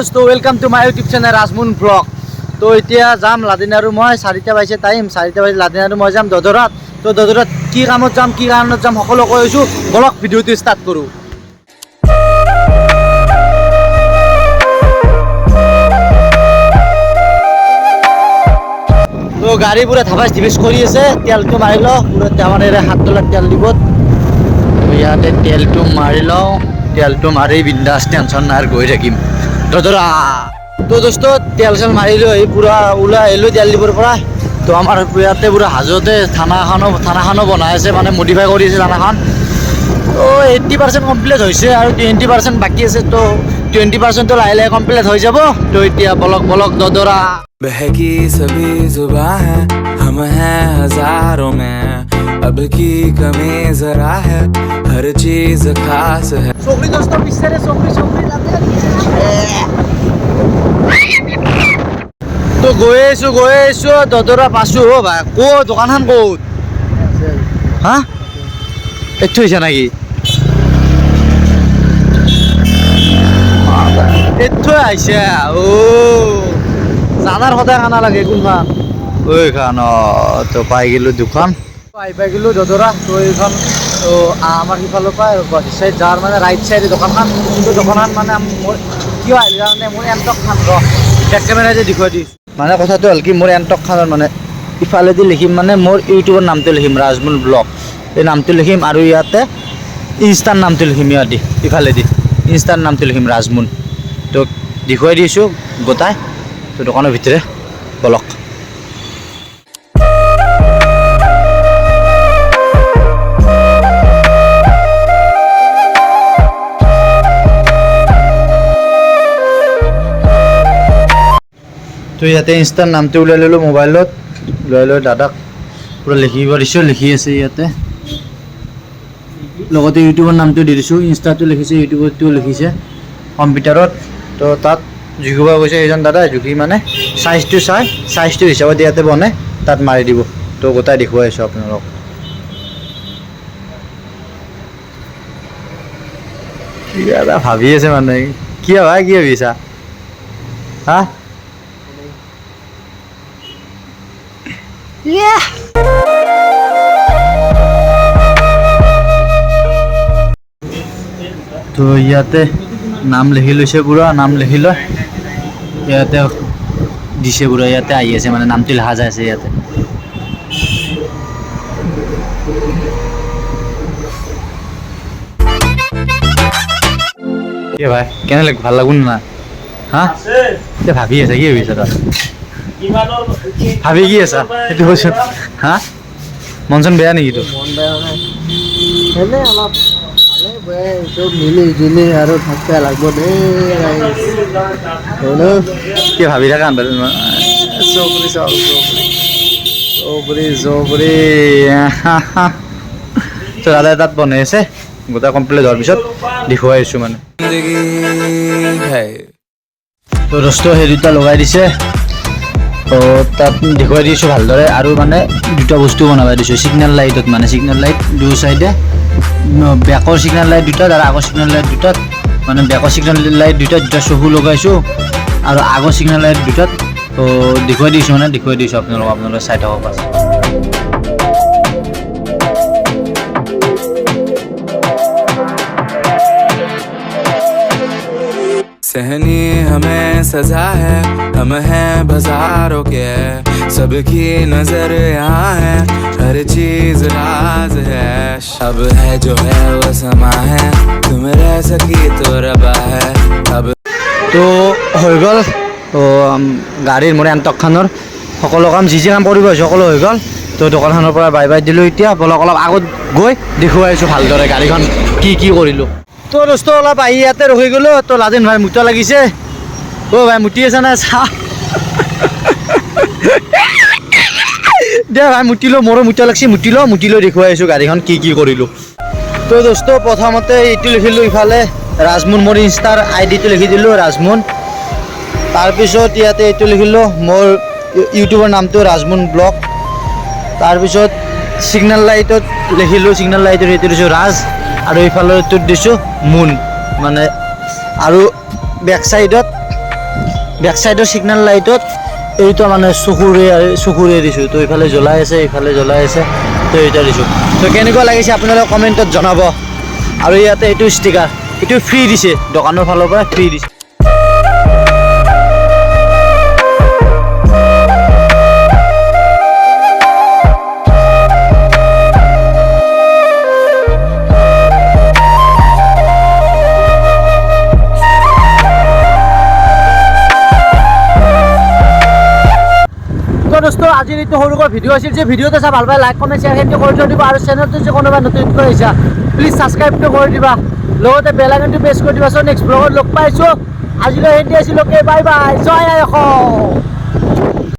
दोस्तो welcome to my YouTube channel Rajmun blog. तो इतना जाम लादिन और मैं 4टा बाजिसे टाइम 4टा बाजी लादिन और मैं जाम ददरात। तो ददरात की कामत जाम की कारणत जाम सकलो কৈছো ब्लॉग भिडिओটো स्टार्ट करूँ। तो गाड़ी पूरा धाबास धिबिस কৰি আছে তেলটো মাৰি ল পুৰা আমাৰ এৰে 7 ডলাৰ তেল দিব। তো ইয়াতে তেলটো মাৰি ল তেলটো মাৰি বিন্দাস টেনশন নাই গৈ থাকিম দদৰা। তো দোস্ত তেল চেল মাৰি লৈ পুৰা ওলাই আহিলো তেল দিবৰ পৰা। তো আমাৰ ইয়াতে পুৰা হাজতে থানাখনো বনাই আছে মানে মডিফাই কৰি আছে থানাখন। তো 80% কমপ্লিট হৈছে আৰু 20% বাকি আছে। তো 20% তো লাহে লাহে কমপ্লিট হৈ যাব। তো এতিয়া বলক দদৰা। बहकी सभी जुबां है हम हैं हजारों में अब की कमी जरा है हर चीज खास है। सोकरी दोस्तों पीछे रे सोकरी लाते तो गए आइसो ददरा पासो हो भाई को दোकानखान ক'ত हा এটো হৈছে নাকি এটো আইছে ও জানার কথা খানা লাগে কোনখান ওই খান। তো পাই গেলো দোকান পাই গেলো দদরা। তো এইখন তো আমার সিফালৰ পৰা গুৱাহাটী সাইড যাৰ মানে ৰাইট সাইডে দোকানখান কিন্তু দোকানখান মানে মোৰ কিয় আহিল কাৰণে মোৰ এণ্টক খান বেক কেমেৰা যে দেখুৱাই দিছোঁ। মানে কথাটো হ'ল কি মোৰ এণ্টক খানৰ মানে ইফালেদি লিখিম মানে মোৰ ইউটিউবৰ নামটো লিখিম ৰাজমুন ব্লগ এই নামটো লিখিম আৰু ইয়াতে ইনষ্টাৰ নামটো লিখিম ইয়াতে ইফালেদি ইনষ্টাৰ নামটো লিখিম ৰাজমুন। তো দেখুৱাই দিছোঁ গোটাই। তো দোকানেৰ ভিতৰে বলক। তো ইয়াতে ইনষ্টাৰ নামটো ওলাই ললো মোবাইলত লৈ লৈ দাদাক পুৰা লিখিব দিছোঁ লিখি আছে ইয়াতে লগতে ইউটিউবৰ নামটো দি দিছোঁ ইনষ্টাটো লিখিছে ইউটিউবটো লিখিছে কম্পিউটাৰত। তো তাত জুখিব গৈছে এইজন দাদা জুখি মানে সাইজটো হিচাপত ইয়াতে বনে তাত মাৰি দিব। তো গোটাই দেখুৱাই আছোঁ আপোনালোক। কিবা এটা ভাবি আছে মানে কি ভাই কি ভাবিছা হা তো ইয়াতে নাম লিখি লৈছে পুৰা নাম লিখি লয় ইয়াতে দিছে পুৰা ইয়াতে আহি আছে মানে নামটো লিখা যায় আছে ইয়াতে। কি ভাই কেনে লাগ ভাল লাগুন না হা এতিয়া ভাবি আছে কি ভাবিছা তই ভাবি কি আছা সেইটো কৈছোঁ হা মন চন বেয়া নেকি তোৰ মন বেয়া নাই এনে অলপ মিলি জুলি আৰু থাকিব লাগিব দেই কি ভাবি থাকা চবৰি তো দাদাই তাত বনাই আছে গোটেই কমপ্লিট হোৱাৰ পিছত দেখুৱাই আছোঁ মানে। তো দোস্ত সেই দুটা লগাই দিছে। তো তাত দেখুৱাই দিছোঁ ভালদৰে আৰু মানে দুটা বস্তু বনাব দিছোঁ ছিগনেল লাইটত মানে ছিগনেল লাইট দুই চাইডে বেকৰ ছিগনেল লাইট দুটাত আৰু আগৰ ছিগনেল লাইট দুটাত মানে বেকৰ ছিগনেল লাইট দুটা চকু লগাইছোঁ আৰু আগৰ ছিগনেল লাইট দুটাত। তো দেখুৱাই দিছোঁ মানে দেখুৱাই দিছোঁ আপোনালোকে চাই থাকক পাছ। सहनी हमें सजा है हम हैं बाजारों के सबकी नजर यहाँ है हर चीज राज है अब है जो है वो समा है तुम रह सकी तो रबा है अब। तो হৈ গ'ল। তো গাড়ীৰ মোৰ এণ্টকখানৰ সকলো কাম যি কাম কৰিব হৈছে সকলো হৈ গ'ল। তো দোকানখনৰ পৰা বাই দিলোঁ। এতিয়া বলক অলপ আগত গৈ দেখুৱাই আছোঁ ভালদৰে গাড়ীখন কি কৰিলোঁ। তো দোস্ত অলপ আহি ইয়াতে ৰখি গ'লোঁ। তো লাদিন ভাই মুটা লাগিছে অ' ভাই মুটি আছে না চা দে ভাই মুটিলোঁ মোৰো মুটা লাগছে মুটি লৈ দেখুৱাই আছোঁ গাড়ীখন কি কৰিলোঁ। তো দোস্ত প্ৰথমতে এইটো লিখিলোঁ ইফালে ৰাজমুন মোৰ ইনষ্টাৰ আইডিটো লিখি দিলোঁ ৰাজমুন। তাৰপিছত ইয়াতে এইটো লিখিলোঁ মোৰ ইউটিউবৰ নামটো ৰাজমুন ব্লগ। তাৰপিছত ছিগনেল লাইটত লিখিলোঁ ছিগনেল লাইটৰ এইটো দিছোঁ ৰাজ আৰু এইফালৰটোত দিছোঁ মুন মানে আৰু বেক সাইডত বেক চাইডৰ ছিগনেল লাইটত এইটো মানে চকুৰে দিছোঁ। তো এইফালে জ্বলাই আছে, এইফালে জ্বলাই আছে, তো এইটা দিছোঁ। তো কেনেকুৱা লাগিছে আপোনালোকে কমেণ্টত জনাব। আৰু ইয়াতে এইটো ষ্টিকাৰ, এইটো ফ্ৰী দিছে, দোকানৰ ফালৰ পৰা ফ্ৰী দিছে। দোস্ত আজিৰ এইটো সৰুকৈ ভিডিঅ' আছিল। যে ভিডিঅ'টো চাই ভাল পাই লাইক কমেণ্ট শ্বেয়াৰ কৰি থৈ দিব। আৰু চেনেলটো যে কোনোবা নতুনকৈ আহিছা প্লিজ ছাবস্ক্ৰাইবটো কৰি দিবা, লগতে বেল আইকনটো প্ৰেছ কৰি দিবা। নেক্সট ব্লগত লগ পাইছোঁ। আজিলৈ সেইটো আছিল। বাই বাই, জয় আই অসম।